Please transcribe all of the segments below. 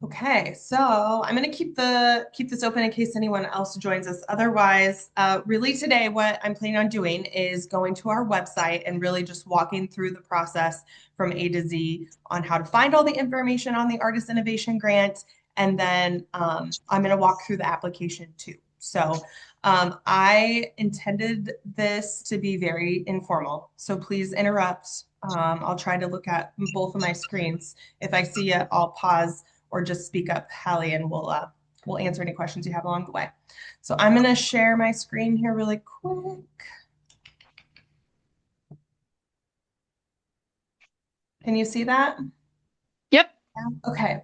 Okay, so I'm going to keep this open in case anyone else joins us. Otherwise, really today, what I'm planning on doing is going to our website and really just walking through the process from A to Z on how to find all the information on the Artist Innovation Grant, and then I'm going to walk through the application too. So I intended this to be very informal, so please interrupt. I'll try to look at both of my screens. If I see it, I'll pause or just speak up, Hallie, and we'll answer any questions you have along the way. So I'm going to share my screen here really quick. Can you see that? Yep. Okay.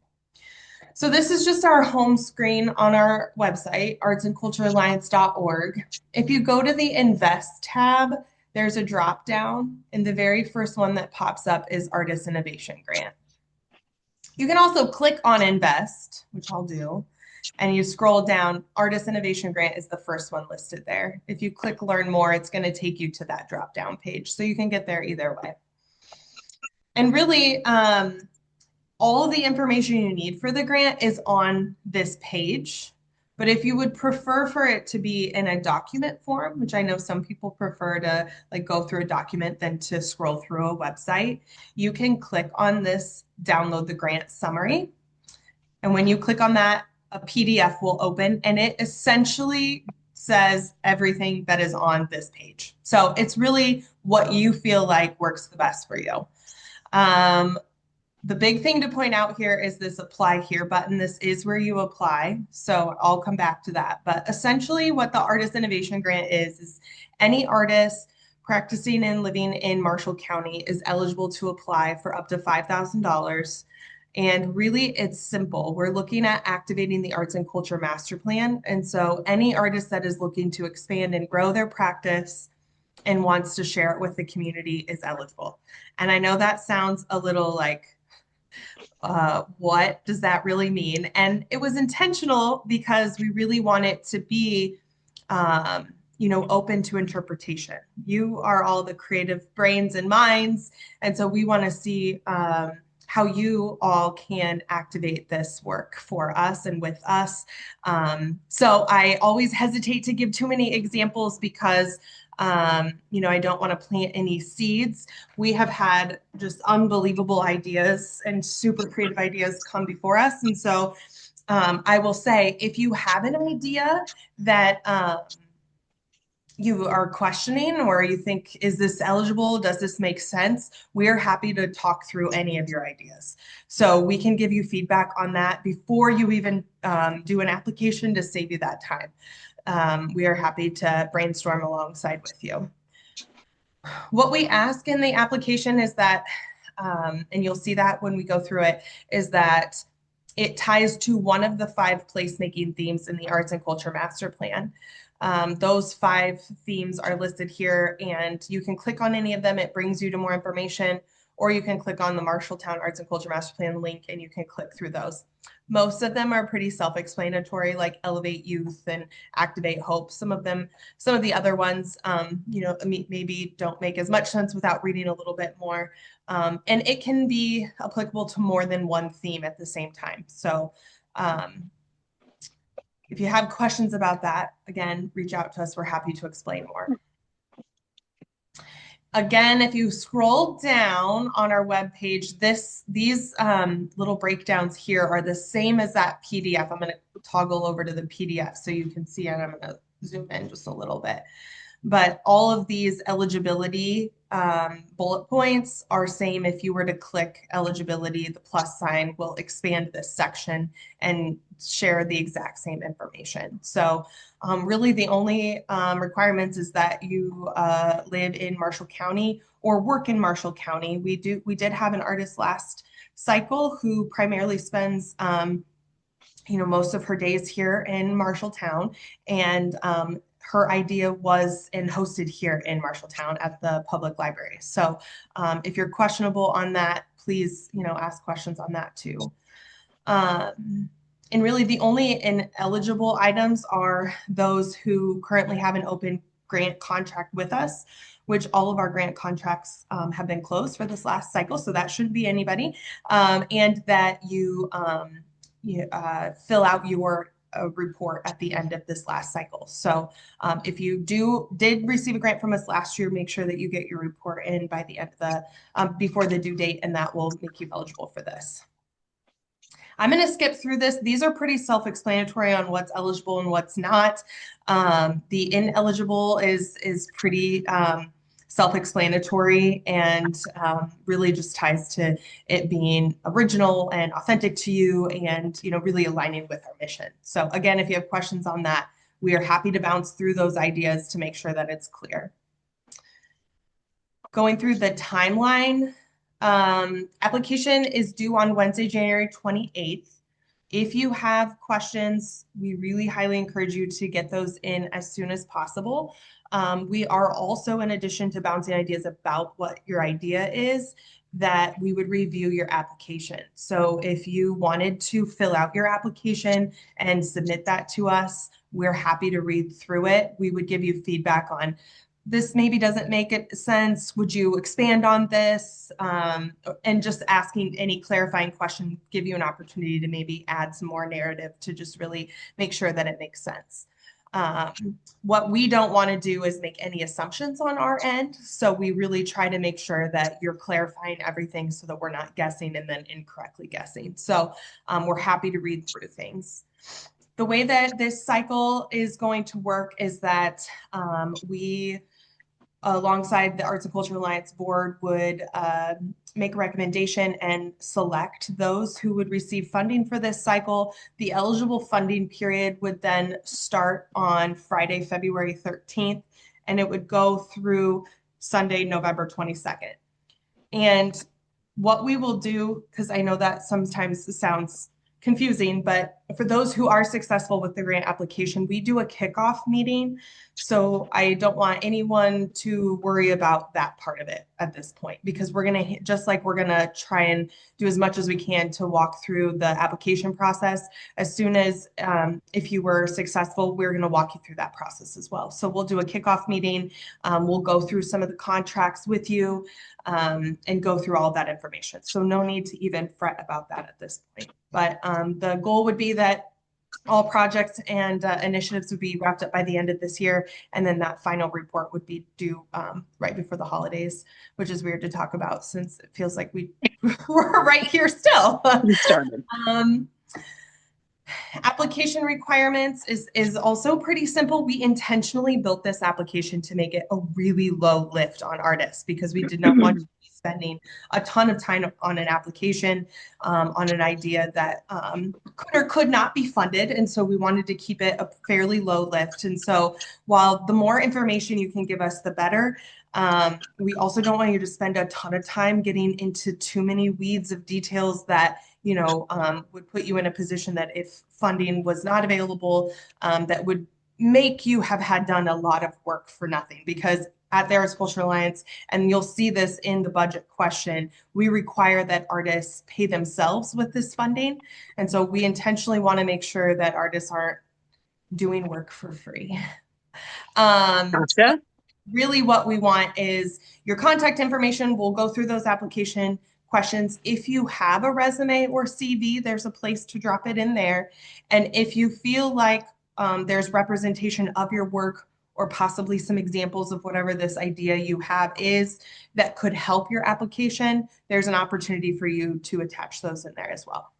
So this is just our home screen on our website, artsandculturealliance.org. If you go to the Invest tab, there's a drop down, and the very first one that pops up is Artist Innovation Grant. You can also click on Invest, which I'll do, and you scroll down. Artist Innovation Grant is the first one listed there. If you click Learn More, it's going to take you to that drop down page. So you can get there either way. And really, all of the information you need for the grant is on this page. But if you would prefer for it to be in a document form, which I know some people prefer to like go through a document than to scroll through a website, you can click on this download the grant summary. And when you click on that, a PDF will open and it essentially says everything that is on this page. So it's really what you feel like works the best for you. Um, the big thing to point out here is this apply here button. This is where you apply. So I'll come back to that. But essentially what the Artist Innovation Grant is any artist practicing and living in Marshall County is eligible to apply for up to $5,000. And really, it's simple. We're looking at activating the Arts and Culture Master Plan. And so any artist that is looking to expand and grow their practice and wants to share it with the community is eligible. And I know that sounds a little like, what does that really mean? And it was intentional because we really want it to be, open to interpretation. You are all the creative brains and minds. And so we want to see how you all can activate this work for us and with us. So I always hesitate to give too many examples because I don't want to plant any seeds. We have had just unbelievable ideas and super creative ideas come before us. And so I will say, if you have an idea that you are questioning or you think, is this eligible? Does this make sense? We're happy to talk through any of your ideas. So we can give you feedback on that before you even do an application to save you that time. We are happy to brainstorm alongside with you. What we ask in the application is that, and you'll see that when we go through it, is that it ties to one of the 5 placemaking themes in the Arts and Culture Master Plan. Those 5 themes are listed here, and you can click on any of them. It brings you to more information, or you can click on the Marshalltown Arts and Culture Master Plan link, and you can click through those. Most of them are pretty self-explanatory, like Elevate Youth and Activate Hope. Some of the other ones, maybe don't make as much sense without reading a little bit more. And it can be applicable to more than one theme at the same time. So if you have questions about that, again, reach out to us. We're happy to explain more. Again, if you scroll down on our webpage, these little breakdowns here are the same as that PDF. I'm going to toggle over to the PDF so you can see it. I'm going to zoom in just a little bit. But all of these eligibility bullet points are same. If you were to click eligibility, the plus sign will expand this section and share the exact same information. So really the only requirements is that you live in Marshall County or work in Marshall County. We did have an artist last cycle who primarily spends most of her days here in Marshalltown, and her idea was and hosted here in Marshalltown at the public library. So if you're questionable on that, please, ask questions on that too. And really the only ineligible items are those who currently have an open grant contract with us, which all of our grant contracts have been closed for this last cycle. So that shouldn't be anybody. And that you fill out your report at the end of this last cycle. So if you did receive a grant from us last year, make sure that you get your report in by the end of the before the due date, and that will make you eligible for this. I'm going to skip through this. These are pretty self-explanatory on what's eligible and what's not. The ineligible is pretty self-explanatory and really just ties to it being original and authentic to you and, really aligning with our mission. So again, if you have questions on that, we are happy to bounce through those ideas to make sure that it's clear. Going through the timeline, application is due on Wednesday, January 28th. If you have questions, we really highly encourage you to get those in as soon as possible. We are also, in addition to bouncing ideas about what your idea is, that we would review your application. So if you wanted to fill out your application and submit that to us, we're happy to read through it. We would give you feedback on this maybe doesn't make it sense. Would you expand on this? And just asking any clarifying question, give you an opportunity to maybe add some more narrative to just really make sure that it makes sense. What we don't want to do is make any assumptions on our end. So we really try to make sure that you're clarifying everything so that we're not guessing and then incorrectly guessing. So we're happy to read through things. The way that this cycle is going to work is that we, alongside the Arts and Culture Alliance board, would make a recommendation and select those who would receive funding for this cycle. The eligible funding period would then start on Friday, February 13th, and it would go through Sunday, November 22nd. And what we will do, because I know that sometimes sounds confusing, but for those who are successful with the grant application, we do a kickoff meeting. So I don't want anyone to worry about that part of it at this point, because we're going to, just like we're going to try and do as much as we can to walk through the application process. As soon as, if you were successful, we're going to walk you through that process as well. So we'll do a kickoff meeting. We'll go through some of the contracts with you and go through all that information. So no need to even fret about that at this point. But the goal would be that all projects and initiatives would be wrapped up by the end of this year. And then that final report would be due right before the holidays, which is weird to talk about since it feels like we're right here still. We started. Application requirements is also pretty simple. We intentionally built this application to make it a really low lift on artists because we did not want to be spending a ton of time on an application on an idea that could or could not be funded. And so we wanted to keep it a fairly low lift. And so while the more information you can give us, the better. We also don't want you to spend a ton of time getting into too many weeds of details that would put you in a position that if funding was not available, that would make you have had done a lot of work for nothing. Because at the Arts Culture Alliance, and you'll see this in the budget question, we require that artists pay themselves with this funding. And so we intentionally want to make sure that artists aren't doing work for free. Gotcha. Really what we want is your contact information. We'll go through those application questions. If you have a resume or CV, there's a place to drop it in there. And if you feel like there's representation of your work or possibly some examples of whatever this idea you have is that could help your application, there's an opportunity for you to attach those in there as well.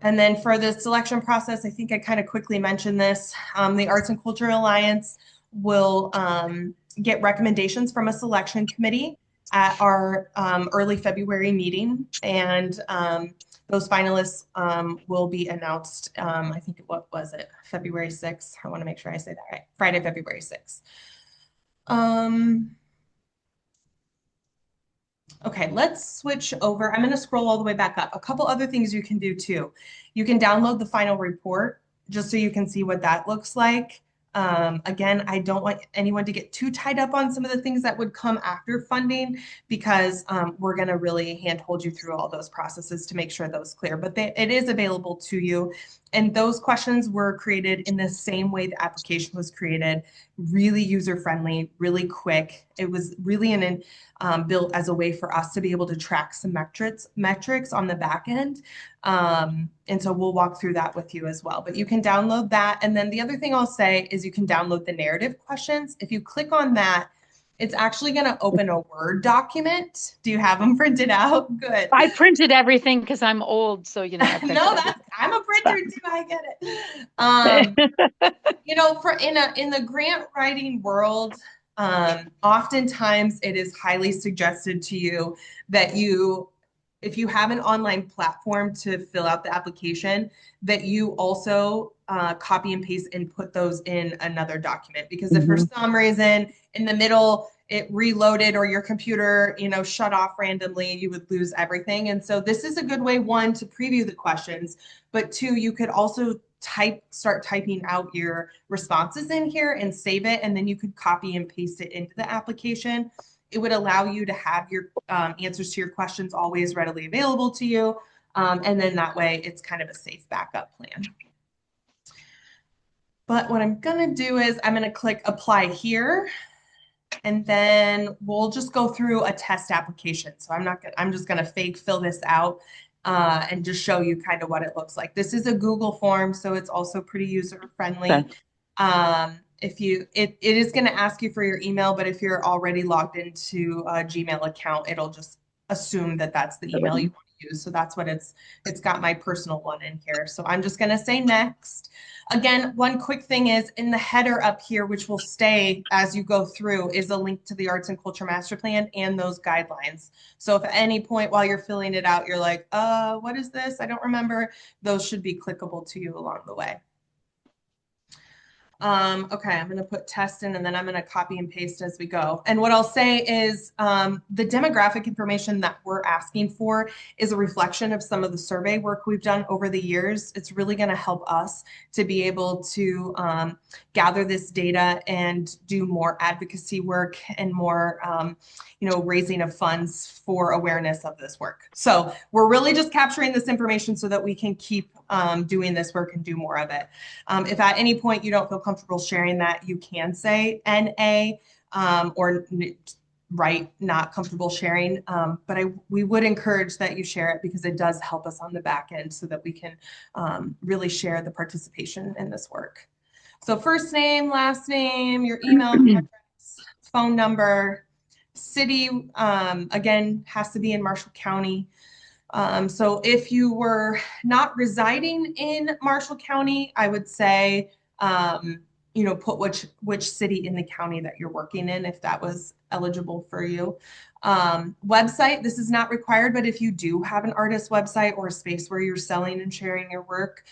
And then for the selection process, I think I kind of quickly mentioned this. The Arts and Culture Alliance will get recommendations from a selection committee at our early February meeting, and those finalists will be announced, I think, what was it, February 6th? I want to make sure I say that right. Friday, February 6th. Okay, let's switch over. I'm going to scroll all the way back up. A couple other things you can do too. You can download the final report just so you can see what that looks like. Again, I don't want anyone to get too tied up on some of the things that would come after funding because we're going to really handhold you through all those processes to make sure those clear. But it is available to you. And those questions were created in the same way the application was created, really user-friendly, really quick. It was really built as a way for us to be able to track some metrics on the back end. And so we'll walk through that with you as well. But you can download that. And then the other thing I'll say is you can download the narrative questions. If you click on that, it's actually going to open a Word document. Do you have them printed out? Good. I printed everything because I'm old, so I printed No, everything. I'm a printer too. I get it. For in the grant writing world, oftentimes it is highly suggested to you that if you have an online platform to fill out the application, that you also copy and paste and put those in another document. Because if for some reason in the middle it reloaded or your computer, shut off randomly, you would lose everything. And so this is a good way, one, to preview the questions, but two, you could also start typing out your responses in here and save it, and then you could copy and paste it into the application. It would allow you to have your answers to your questions always readily available to you. And then that way it's kind of a safe backup plan. But what I'm going to do is I'm going to click apply here. And then we'll just go through a test application. So I'm just going to fake fill this out and just show you kind of what it looks like. This is a Google form, so it's also pretty user friendly. Okay. It is going to ask you for your email, but if you're already logged into a Gmail account, it'll just assume that that's the email you want to use. So that's what it's got my personal one in here. So I'm just going to say next. Again, one quick thing is in the header up here, which will stay as you go through, is a link to the Arts and Culture Master Plan and those guidelines. So if at any point while you're filling it out, you're like, what is this? I don't remember. Those should be clickable to you along the way. Okay, I'm going to put test in and then I'm going to copy and paste as we go. And what I'll say is the demographic information that we're asking for is a reflection of some of the survey work we've done over the years. It's really going to help us to be able to gather this data and do more advocacy work and more raising of funds for awareness of this work. So we're really just capturing this information so that we can keep doing this work and do more of it. If at any point you don't feel comfortable sharing that, you can say NA or write not comfortable sharing. But we would encourage that you share it because it does help us on the back end so that we can really share the participation in this work. So first name, last name, your email address, phone number, city, again, has to be in Marshall County. So if you were not residing in Marshall County, I would say, put which city in the county that you're working in, if that was eligible for you. Website, this is not required, but if you do have an artist website or a space where you're selling and sharing your work,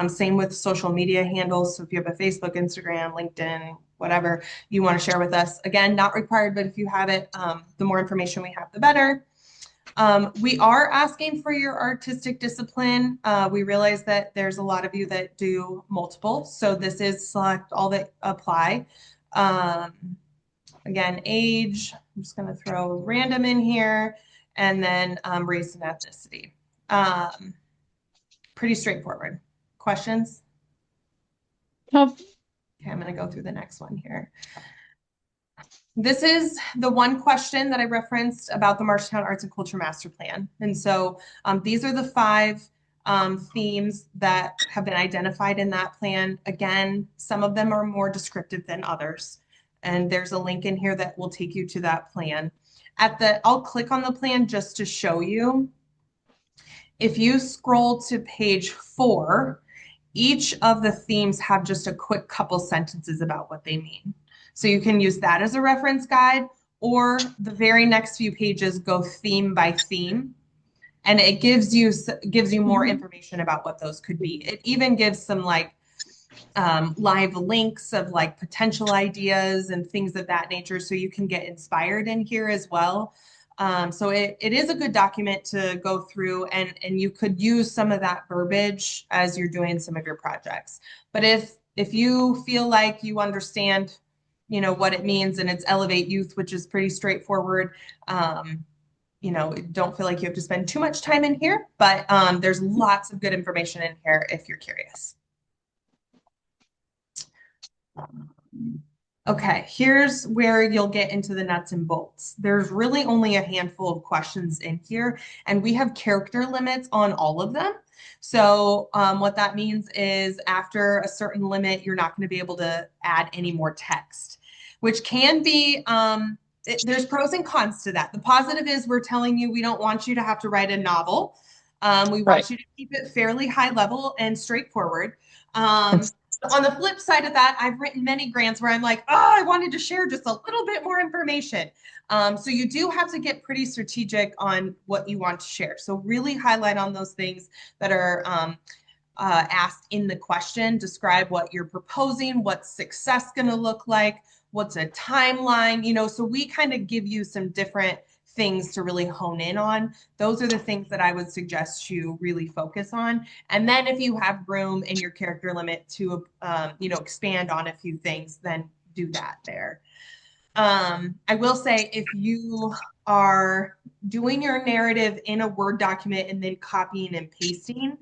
same with social media handles. So if you have a Facebook, Instagram, LinkedIn, whatever you want to share with us, again, not required, but if you have it, the more information we have, the better. We are asking for your artistic discipline. We realize that there's a lot of you that do multiple, so this is select all that apply. Again, age, I'm just going to throw random in here, and then race and ethnicity. Pretty straightforward. Questions? Nope. Okay, I'm going to go through the next one here. This is the one question that I referenced about the Marshalltown Arts and Culture Master Plan. And so these are the 5 themes that have been identified in that plan. Again, some of them are more descriptive than others. And there's a link in here that will take you to that plan. I'll click on the plan just to show you. If you scroll to page 4, each of the themes have just a quick couple sentences about what they mean. So you can use that as a reference guide, or the very next few pages go theme by theme, and it gives you more information about what those could be. It even gives some live links of potential ideas and things of that nature, so you can get inspired in here as well. So it is a good document to go through, and you could use some of that verbiage as you're doing some of your projects. But if you feel like you understand what it means, and it's Elevate Youth, which is pretty straightforward, don't feel like you have to spend too much time in here, but there's lots of good information in here if you're curious. Okay, here's where you'll get into the nuts and bolts. There's really only a handful of questions in here, and we have character limits on all of them. So what that means is after a certain limit, you're not going to be able to add any more text, which can be, there's pros and cons to that. The positive is we're telling you we don't want you to have to write a novel. We Right. want you to keep it fairly high level and straightforward. On the flip side of that, I've written many grants where I'm like, oh, I wanted to share just a little bit more information. So you do have to get pretty strategic on what you want to share. So really highlight on those things that are asked in the question. Describe what you're proposing, what's success going to look like, what's a timeline, so we kind of give you some different things to really hone in on. Those are the things that I would suggest you really focus on. And then if you have room in your character limit to, expand on a few things, then do that there. I will say if you are doing your narrative in a Word document and then copying and pasting,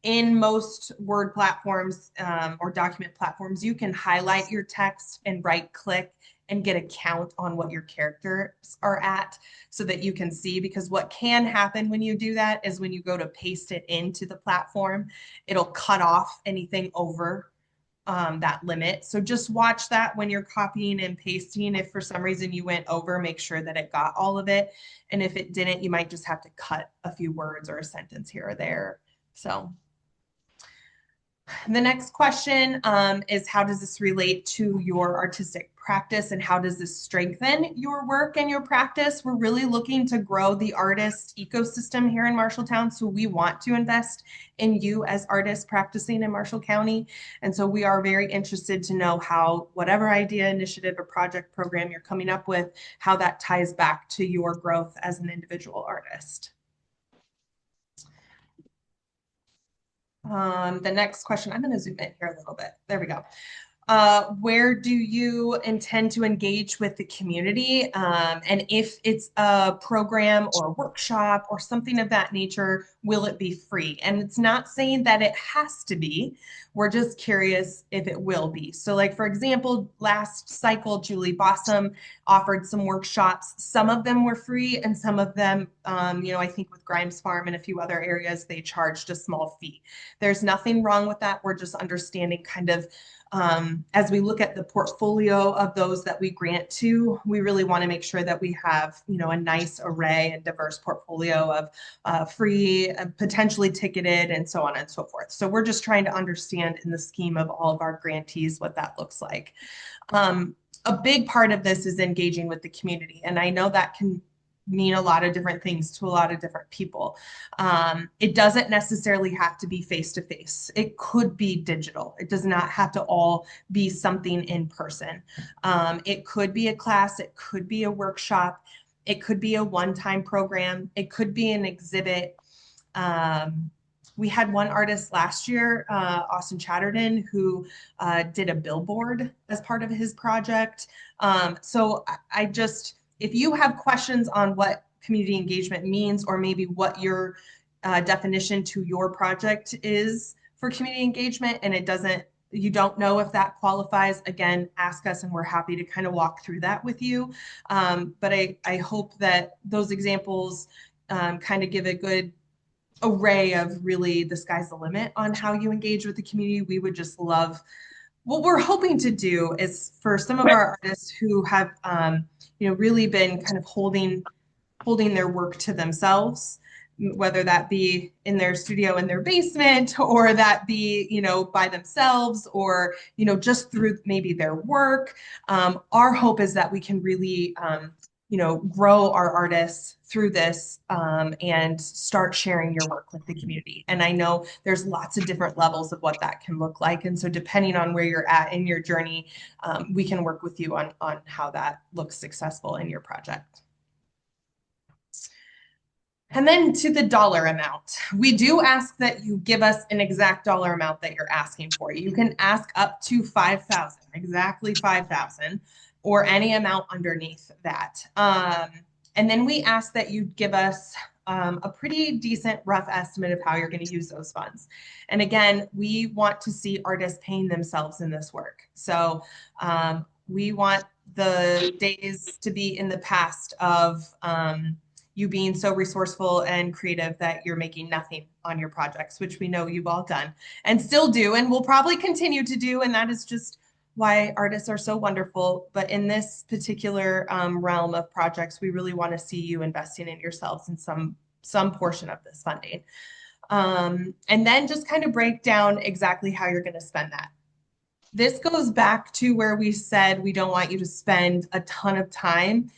in most Word platforms or document platforms, you can highlight your text and right click and get a count on what your characters are at so that you can see, because what can happen when you do that is when you go to paste it into the platform, it'll cut off anything over that limit. So just watch that when you're copying and pasting. If for some reason you went over, make sure that it got all of it. And if it didn't, you might just have to cut a few words or a sentence here or there. So the next question is, how does this relate to your artistic practice and how does this strengthen your work and your practice? We're really looking to grow the artist ecosystem here in Marshalltown. So we want to invest in you as artists practicing in Marshall County. And so we are very interested to know how whatever idea, initiative, or project program you're coming up with, how that ties back to your growth as an individual artist. The next question, I'm going to zoom in here a little bit. There we go. Where do you intend to engage with the community? And if it's a program or a workshop or something of that nature, will it be free? And it's not saying that it has to be. We're just curious if it will be. So like, for example, last cycle, Julie Bossum offered some workshops. Some of them were free and some of them, I think with Grimes Farm and a few other areas, they charged a small fee. There's nothing wrong with that. We're just understanding kind of as we look at the portfolio of those that we grant to, we really want to make sure that we have, a nice array and diverse portfolio of free, potentially ticketed, and so on and so forth. So we're just trying to understand in the scheme of all of our grantees what that looks like. A big part of this is engaging with the community, and I know that can mean a lot of different things to a lot of different people. It doesn't necessarily have to be face-to-face. It could be digital. It does not have to all be something in person. It could be a class. It could be a workshop. It could be a one-time program. It could be an exhibit. We had one artist last year, Austin Chatterton, who did a billboard as part of his project. So I just, if you have questions on what community engagement means, or maybe what your definition to your project is for community engagement, and you don't know if that qualifies, again, ask us and we're happy to kind of walk through that with you. But I hope that those examples kind of give a good array of really the sky's the limit on how you engage with the community. We would just love, what we're hoping to do is for some of our artists who have really been kind of holding their work to themselves, whether that be in their studio in their basement, or that be by themselves, or just through maybe their work. Our hope is that we can really grow our artists through this and start sharing your work with the community. And I know there's lots of different levels of what that can look like. And so depending on where you're at in your journey, we can work with you on how that looks successful in your project. And then to the dollar amount, we do ask that you give us an exact dollar amount that you're asking for. You can ask up to 5,000, exactly 5,000, or any amount underneath that. And then we ask that you give us a pretty decent rough estimate of how you're going to use those funds. And again, we want to see artists paying themselves in this work. So we want the days to be in the past of you being so resourceful and creative that you're making nothing on your projects, which we know you've all done and still do and will probably continue to do. And that is just why artists are so wonderful. But in this particular realm of projects, we really want to see you investing in yourselves in some portion of this funding. And then just kind of break down exactly how you're going to spend that. This goes back to where we said we don't want you to spend a ton of time.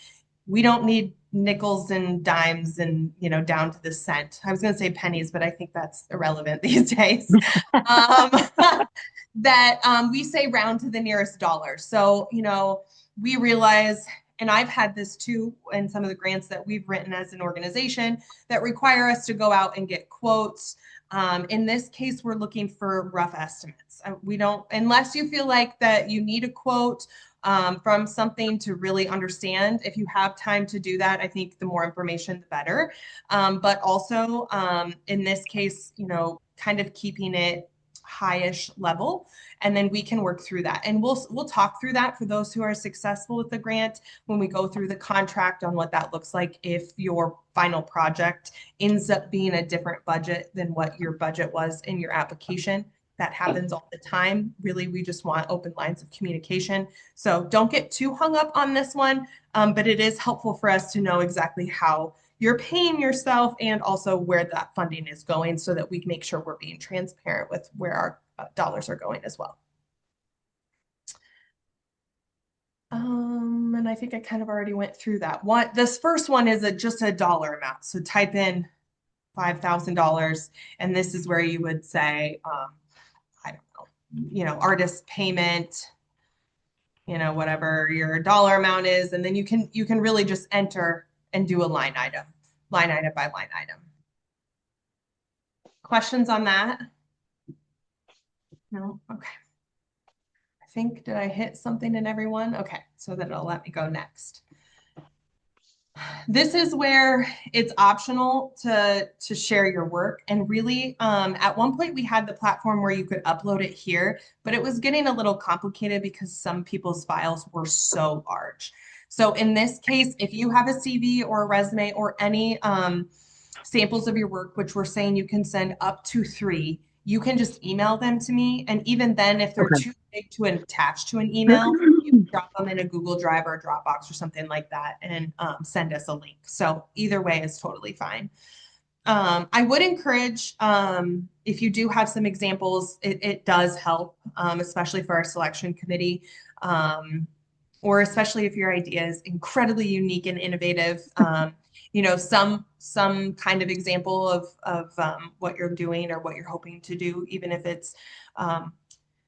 We don't need nickels and dimes and, you know, down to the cent. I was going to say pennies, but I think that's irrelevant these days. We say round to the nearest dollar. So, you know, we realize, and I've had this too in some of the grants that we've written as an organization that require us to go out and get quotes. In this case, we're looking for rough estimates. We don't, unless you feel like that you need a quote from something to really understand. If you have time to do that, I think the more information, the better. But also in this case, you know, kind of keeping it highish level, and then we can work through that. And we'll talk through that for those who are successful with the grant when we go through the contract on what that looks like if your final project ends up being a different budget than what your budget was in your application. That happens all the time. Really, we just want open lines of communication. So don't get too hung up on this one, but it is helpful for us to know exactly how you're paying yourself and also where that funding is going so that we can make sure we're being transparent with where our dollars are going as well. And I think I kind of already went through that. This first one is just a dollar amount. So type in $5,000, and this is where you would say, I don't know, you know, artist payment, you know, whatever your dollar amount is, and then you can really just enter and do a line item by line item. Questions on that? No? Okay. I think, did I hit something in everyone? Okay, so then it'll let me go next. This is where it's optional to share your work. And really, at one point we had the platform where you could upload it here, but it was getting a little complicated because some people's files were so large. So in this case, if you have a CV or a resume or any samples of your work, which we're saying you can send up to 3, you can just email them to me. And even then, if they're too big to attach to an email, you can drop them in a Google Drive or a Dropbox or something like that and send us a link. So either way is totally fine. I would encourage, if you do have some examples, it does help, especially for our selection committee, or especially if your idea is incredibly unique and innovative. You know, some kind of example of what you're doing or what you're hoping to do, even if it's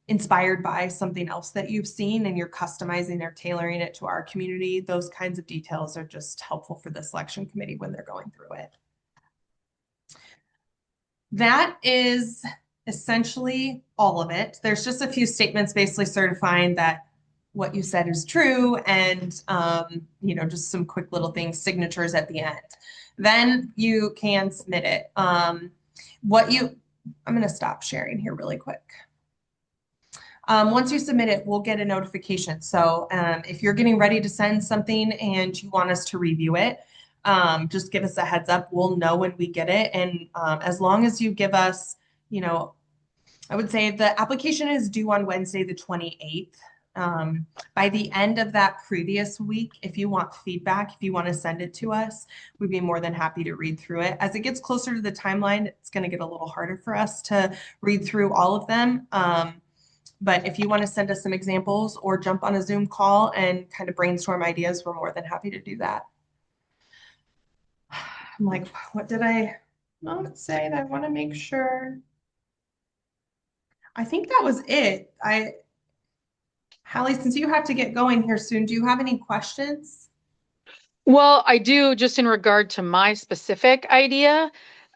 inspired by something else that you've seen and you're customizing or tailoring it to our community. Those kinds of details are just helpful for the selection committee when they're going through it. That is essentially all of it. There's just a few statements basically certifying that what you said is true, and you know, just some quick little things, signatures at the end. Then you can submit it. I'm going to stop sharing here really quick. Once you submit it, we'll get a notification. So if you're getting ready to send something and you want us to review it, just give us a heads up. We'll know when we get it. And as long as you give us, you know, I would say the application is due on Wednesday, the 28th. By the end of that previous week, if you want feedback, if you want to send it to us, we'd be more than happy to read through it. As it gets closer to the timeline, it's going to get a little harder for us to read through all of them. But if you want to send us some examples or jump on a Zoom call and kind of brainstorm ideas, we're more than happy to do that. I'm like, what did I not say? I want to make sure. I think that was it. Hallie, since you have to get going here soon, do you have any questions? Well, I do, just in regard to my specific idea,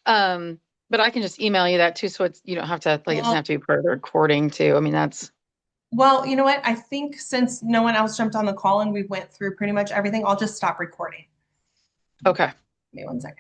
but I can just email you that too, so you don't have to, like, it doesn't have to be part of the recording too. I mean, that's. Well, you know what? I think since no one else jumped on the call and we went through pretty much everything, I'll just stop recording. Okay. Give me one second.